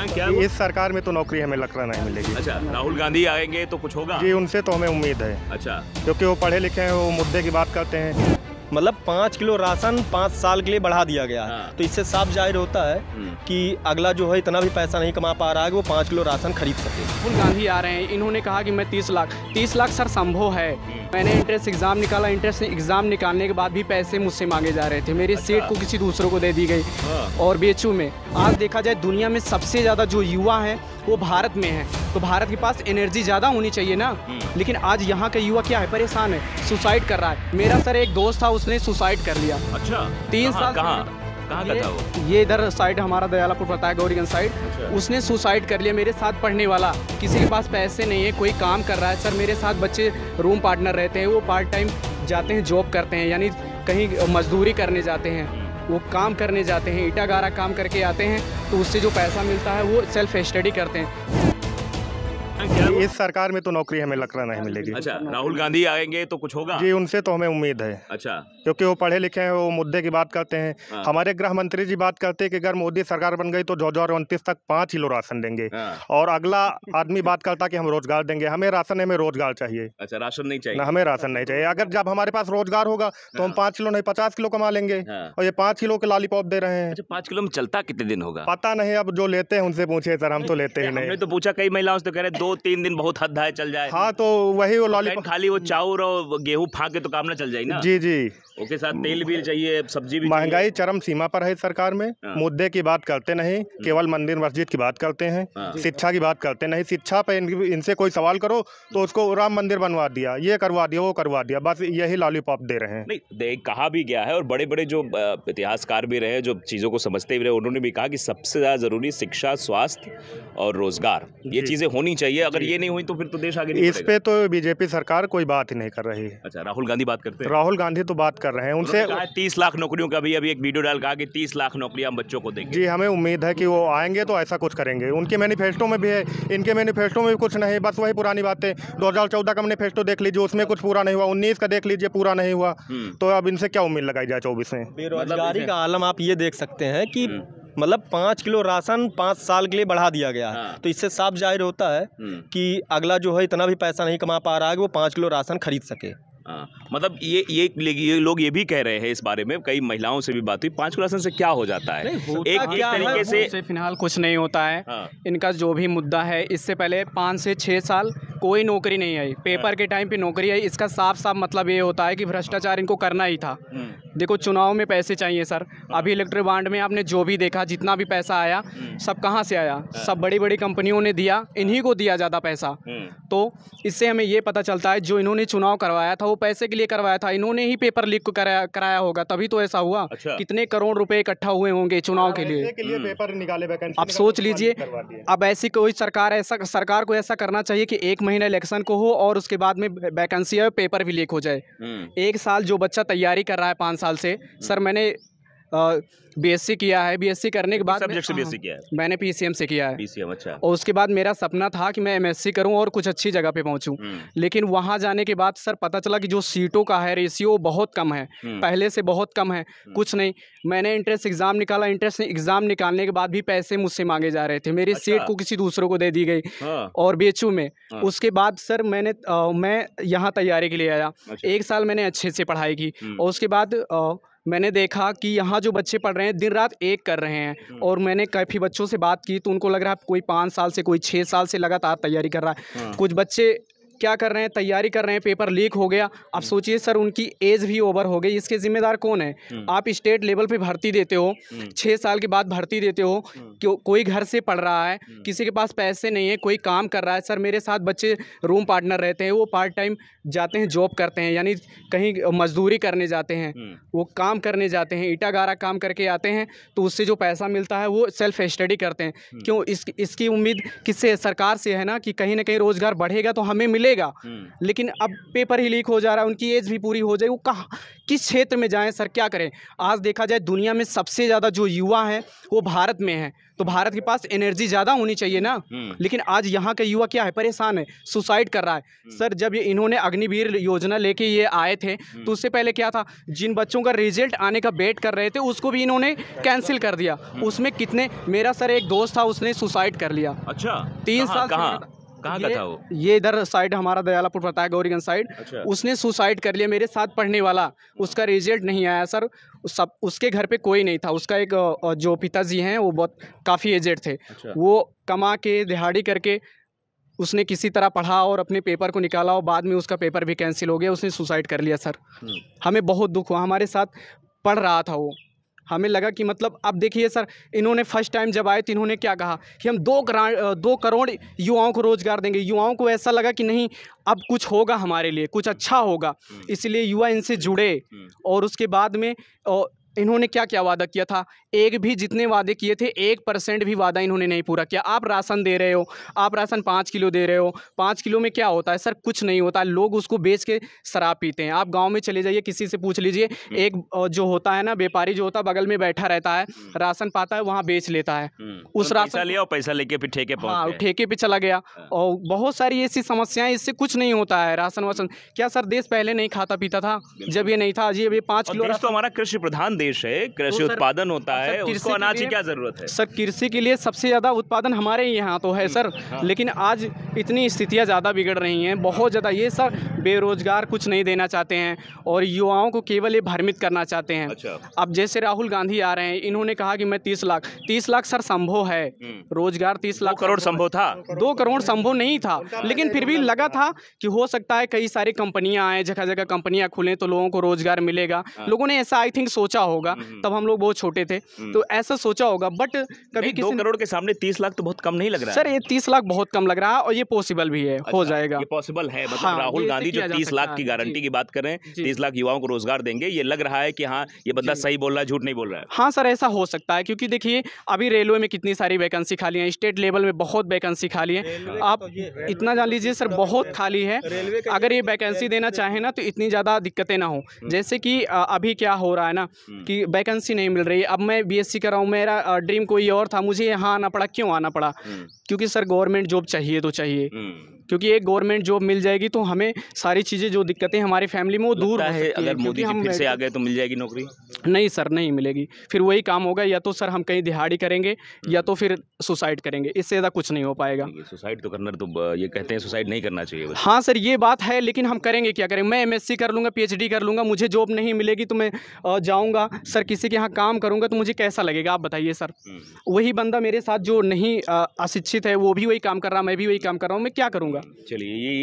क्या इस सरकार में तो नौकरी हमें लगता नहीं मिलेगी। अच्छा, राहुल गांधी आएंगे तो कुछ होगा? जी, उनसे तो हमें उम्मीद है। अच्छा, क्योंकि वो पढ़े लिखे हैं, वो मुद्दे की बात करते हैं। मतलब 5 किलो राशन 5 साल के लिए बढ़ा दिया गया है। हाँ। तो इससे साफ जाहिर होता है कि अगला जो है इतना भी पैसा नहीं कमा पा रहा है कि वो 5 किलो राशन खरीद सके। राहुल गांधी आ रहे हैं, इन्होंने कहा कि मैं 30 लाख सर संभव है। मैंने एंट्रेंस एग्ज़ाम निकाला, एंट्रेंस एग्ज़ाम निकालने के बाद भी पैसे मुझसे मांगे जा रहे थे। मेरी सीट को किसी दूसरों को दे दी गई। और बीएचयू में आज देखा जाए दुनिया में सबसे ज़्यादा जो युवा हैं वो भारत में है, तो भारत के पास एनर्जी ज़्यादा होनी चाहिए ना। लेकिन आज यहाँ का युवा क्या है, परेशान है, सुसाइड कर रहा है। मेरा सर एक दोस्त था, उसने सुसाइड कर लिया। अच्छा, 3 साल कहाँ का था वो? ये इधर साइड हमारा दयालापुर पड़ता है, गौरीगंज साइड। अच्छा। उसने सुसाइड कर लिया। मेरे साथ पढ़ने वाला, किसी के पास पैसे नहीं है, कोई काम कर रहा है। सर मेरे साथ बच्चे रूम पार्टनर रहते हैं, वो पार्ट टाइम जाते हैं, जॉब करते हैं, यानी कहीं मजदूरी करने जाते हैं, वो काम करने जाते हैं, ईटा गारा काम करके आते हैं। तो उससे जो पैसा मिलता है वो सेल्फ स्टडी करते हैं। इस सरकार में तो नौकरी हमें लगता नहीं मिलेगी। अच्छा, राहुल गांधी आएंगे तो कुछ होगा? जी, उनसे तो हमें उम्मीद है। अच्छा, क्योंकि वो पढ़े लिखे हैं, वो मुद्दे की बात करते हैं। हाँ। हमारे गृह मंत्री जी बात करते हैं कि अगर मोदी सरकार बन गई तो 2029 तक 5 किलो राशन देंगे। हाँ। और अगला आदमी बात करता कि हम रोजगार देंगे। हमें राशन, हमें रोजगार चाहिए अच्छा, राशन नहीं चाहिए? ना, हमें राशन नहीं चाहिए। अगर जब हमारे पास रोजगार होगा तो हम 5 किलो नहीं 50 किलो कमा लेंगे। हाँ। और ये 5 किलो के लॉलीपॉप दे रहे हैं। अच्छा, 5 किलो में चलता कितने दिन होगा? पता नहीं, अब जो लेते हैं उनसे पूछिए सर, हम तो लेते ही नहीं। हमने तो पूछा कई महिलाओं से, तो कह रहे 2-3 दिन बहुत हद है, चल जाए। हाँ, तो वही वो तो लॉलीपॉप। खाली वो चाउर और गेहूं फाँक के तो काम ना चल जाए ना। जी जी, उसके साथ तेल भी चाहिए, सब्जी भी महंगाई चरम सीमा पर है सरकार में। हाँ। मुद्दे की बात करते नहीं, केवल मंदिर मस्जिद की बात करते हैं। हाँ। शिक्षा की बात करते नहीं। शिक्षा पे इनसे कोई सवाल करो तो उसको राम मंदिर बनवा दिया, ये करवा दिया, वो करवा दिया, बस यही लॉलीपॉप दे रहे हैं। नहीं, कहा भी गया है और बड़े बड़े जो इतिहासकार भी रहे, जो चीज़ों को समझते भी रहे, उन्होंने भी कहा कि सबसे ज़्यादा ज़रूरी शिक्षा, स्वास्थ्य और रोजगार, ये चीज़ें होनी चाहिए। अगर ये नहीं हुई तो फिर तो देश आगे नहीं इस पे तो बीजेपी सरकार कोई बात ही नहीं कर रही है। अच्छा, राहुल गांधी बात करते हैं? राहुल गांधी तो बात कर रहे हैं, उनसे 30 लाख नौकरियों का भी अभी एक वीडियो डाल, कहा कि 30 लाख नौकरियां हम बच्चों को देंगे। जी, हमें उम्मीद है कि वो आएंगे तो ऐसा कुछ करेंगे। उनके मैनिफेस्टो में भी है, इनके मैनिफेस्टो में भी कुछ नहीं, बस वही पुरानी बातें। 2014 का मैनिफेस्टो देख लीजिए, उसमें कुछ पूरा नहीं हुआ। 19 का देख लीजिए, पूरा नहीं हुआ। तो अब इनसे क्या उम्मीद लगाई जाए 24 में? बेरोजगारी का आलम आप ये देख सकते हैं कि मतलब 5 किलो राशन 5 साल के लिए बढ़ा दिया गया है। हाँ। तो इससे साफ जाहिर होता है कि अगला जो है इतना भी पैसा नहीं कमा पा रहा है कि वो 5 किलो राशन खरीद सके। हाँ, मतलब ये लोग ये भी कह रहे हैं इस बारे में, कई महिलाओं से भी बात हुई, 5 किलो राशन से क्या हो जाता है? एक तरीके से फिलहाल कुछ नहीं होता है। हाँ। इनका जो भी मुद्दा है, इससे पहले 5 से 6 साल कोई नौकरी नहीं आई, पेपर के टाइम पे नौकरी आई। इसका साफ साफ मतलब ये होता है कि भ्रष्टाचार इनको करना ही था। देखो, चुनाव में पैसे चाहिए सर। अभी इलेक्ट्रिक बांड में आपने जो भी देखा, जितना भी पैसा आया, सब कहाँ से आया? सब बड़ी बड़ी कंपनियों ने दिया, इन्हीं को दिया ज़्यादा पैसा। तो इससे हमें ये पता चलता है जो इन्होंने चुनाव करवाया था वो पैसे के लिए करवाया था। इन्होंने ही पेपर लीक कराया होगा, तभी तो ऐसा हुआ। अच्छा। कितने करोड़ रुपए इकट्ठा हुए होंगे चुनाव के लिए? पेपर निकाले, वैकेंसी अब सोच लीजिए, अब ऐसी कोई सरकार को ऐसा करना चाहिए कि 1 महीना इलेक्शन को हो और उसके बाद में वैकेंसी है, पेपर भी लीक हो जाए। 1 साल जो बच्चा तैयारी कर रहा है 5 साल से, सर मैंने बीएससी किया है। बीएससी करने के बाद सब्जेक्ट से बीएससी किया है? मैंने पीसीएम से किया है। पीसीएम, अच्छा। और उसके बाद मेरा सपना था कि मैं एमएससी करूं और कुछ अच्छी जगह पे पहुंचूं। लेकिन वहां जाने के बाद सर पता चला कि जो सीटों का है रेशियो बहुत कम है, पहले से बहुत कम है। कुछ नहीं, मैंने एंट्रेंस एग्ज़ाम निकाला, एंट्रेंस एग्ज़ाम निकालने के बाद भी पैसे मुझसे मांगे जा रहे थे। मेरी सीट को किसी दूसरों को दे दी गई। और बीएचयू में उसके बाद सर मैं यहाँ तैयारी के लिए आया। 1 साल मैंने अच्छे से पढ़ाई की और उसके बाद मैंने देखा कि यहाँ जो बच्चे पढ़ रहे हैं दिन रात एक कर रहे हैं। और मैंने काफ़ी बच्चों से बात की तो उनको लग रहा है कोई 5 साल से, कोई 6 साल से लगातार तैयारी कर रहा है। कुछ बच्चे क्या कर रहे हैं, तैयारी कर रहे हैं, पेपर लीक हो गया। अब सोचिए सर, उनकी एज भी ओवर हो गई, इसके जिम्मेदार कौन है? आप स्टेट लेवल पे भर्ती देते हो, 6 साल के बाद भर्ती देते हो, कोई घर से पढ़ रहा है, किसी के पास पैसे नहीं है, कोई काम कर रहा है। सर मेरे साथ बच्चे रूम पार्टनर रहते हैं, वो पार्ट टाइम जाते हैं, जॉब करते हैं, यानी कहीं मजदूरी करने जाते हैं, वो काम करने जाते हैं, ईटा गारा काम करके आते हैं। तो उससे जो पैसा मिलता है वो सेल्फ स्टडी करते हैं। क्यों? इसकी उम्मीद किससे? सरकार से है ना, कि कहीं ना कहीं रोज़गार बढ़ेगा तो हमें मिले। मिलेगा, लेकिन अब पेपर ही लीक हो जा रहा है, उनकी एज भी पूरी हो जाएगी, वो कहाँ किस क्षेत्र में जाएं सर, क्या करें। आज देखा जाए दुनिया में सबसे ज़्यादा जो युवा हैं वो भारत में है, तो भारत के पास एनर्जी ज़्यादा होनी चाहिए ना, लेकिन आज यहाँ का युवा क्या है, परेशान है, सुसाइड कर रहा है। सर जब इन्होंने अग्निवीर योजना लेके ये आए थे तो उससे पहले क्या था, जिन बच्चों का रिजल्ट आने का वेट कर रहे थे उसको भी इन्होंने कैंसिल कर दिया। उसमें कितने, मेरा सर एक दोस्त था उसने सुसाइड कर लिया। अच्छा, 3 साल कहाँ का था वो? ये इधर साइड हमारा दयालापुर पड़ता है, गौरीगंज साइड। अच्छा। उसने सुसाइड कर लिया, मेरे साथ पढ़ने वाला, उसका रिजल्ट नहीं आया सर। सब उसके घर पे कोई नहीं था, उसका एक जो पिताजी हैं वो बहुत काफ़ी एजेड थे। अच्छा। वो कमा के दिहाड़ी करके उसने किसी तरह पढ़ा और अपने पेपर को निकाला और बाद में उसका पेपर भी कैंसिल हो गया, उसने सुसाइड कर लिया सर। हमें बहुत दुख हुआ, हमारे साथ पढ़ रहा था वो। हमें लगा कि मतलब अब देखिए सर, इन्होंने फर्स्ट टाइम जब आए तो इन्होंने क्या कहा कि हम 2 करोड़ युवाओं को रोज़गार देंगे। युवाओं को ऐसा लगा कि नहीं अब कुछ होगा हमारे लिए, कुछ अच्छा होगा, इसलिए युवा इनसे जुड़े। और उसके बाद में इन्होंने क्या क्या वादा किया था, एक भी जितने वादे किए थे 1% भी वादा इन्होंने नहीं पूरा किया। आप राशन दे रहे हो, आप राशन 5 किलो दे रहे हो, 5 किलो में क्या होता है सर, कुछ नहीं होता है, लोग उसको बेच के शराब पीते हैं। आप गांव में चले जाइए, किसी से पूछ लीजिए, एक जो होता है ना व्यापारी जो होता है बगल में बैठा रहता है, राशन पाता है वहाँ बेच लेता है, उस राशन लिया और पैसा लेके फिर ठेके पहुंच हाँ गए। ठेके पे चला गया। और बहुत सारी ऐसी समस्याएं, इससे कुछ नहीं होता है। राशन वासन क्या सर, देश पहले नहीं खाता पीता था जब ये नहीं था, जी अभी 5 किलो। देश तो हमारा कृषि प्रधान देश है, कृषि उत्पादन होता है, उसको अनाज की क्या जरूरत है सर? कृषि के लिए सबसे ज़्यादा उत्पादन हमारे यहाँ तो है सर, लेकिन आज इतनी स्थितियाँ ज़्यादा बिगड़ रही हैं, बहुत ज़्यादा। ये सर बेरोजगार कुछ नहीं देना चाहते हैं और युवाओं को केवल ये भ्रमित करना चाहते हैं। अच्छा। अब जैसे राहुल गांधी आ रहे हैं, इन्होंने कहा कि मैं 30 लाख सर संभव है रोजगार, 30 लाख 2 करोड़ संभव था, 2 करोड़ संभव नहीं था, लेकिन फिर भी लगा था कि हो सकता है कई सारी कंपनियां आए, जगह जगह कंपनियां खुलें तो लोगों को रोजगार मिलेगा। लोगों ने ऐसा आई थिंक सोचा होगा, तब हम लोग बहुत छोटे थे तो ऐसा सोचा होगा, बट कभी 2 करोड़ के सामने 30 लाख तो बहुत कम नहीं लग रहा है सर। ये 30 लाख बहुत कम लग रहा है और ये पॉसिबल भी है, हो जाएगा, ये पॉसिबल है। मतलब हाँ, राहुल ये गांधी जो किया जा 30 सकता लाख है। की गारंटी की बात कर रहे हैं, जी। 30 लाख युवाओं को रोजगार देंगे, ये लग रहा है कि हाँ ये बंदा सही बोल रहा है, झूठ नहीं बोल रहा है। हाँ सर, ऐसा हो सकता है, क्योंकि देखिए अभी रेलवे में कितनी सारी वैकेंसी खाली है, स्टेट लेवल में बहुत वैकेंसी खाली है। आप इतना जान लीजिए सर, बहुत खाली है। अगर ये वैकेंसी देना चाहे ना तो इतनी ज़्यादा दिक्कतें ना हो। जैसे कि अभी क्या हो रहा है ना कि वैकेंसी नहीं मिल रही। अब मैं BSc कर रहा हूँ, मेरा ड्रीम कोई और था, मुझे यहाँ आना पड़ा। क्यों आना पड़ा? क्योंकि सर गवर्नमेंट जॉब चाहिए तो चाहिए, क्योंकि एक गवर्नमेंट जॉब मिल जाएगी तो हमें सारी चीज़ें जो दिक्कतें हमारी फैमिली में वो दूर हो सकती है। अगर मोदी जी फिर से आ गए तो मिल जाएगी नौकरी? नहीं सर, नहीं मिलेगी। फिर वही काम होगा, या तो सर हम कहीं दिहाड़ी करेंगे या तो फिर सुसाइड करेंगे, इससे ज़्यादा कुछ नहीं हो पाएगा। सुसाइड तो करना, तो ये कहते हैं सुसाइड नहीं करना चाहिए। हाँ सर, ये बात है, लेकिन हम करेंगे क्या करें? मैं MSc कर लूँगा, PhD कर लूँगा, मुझे जॉब नहीं मिलेगी तो मैं जाऊँगा सर किसी के यहाँ काम करूँगा तो मुझे कैसा लगेगा आप बताइए सर? वही बंदा मेरे साथ जो नहीं अशिक्षित है वो भी वही काम कर रहा, मैं भी वही काम कर रहा हूँ, मैं क्या करूँगा? चलिए, ये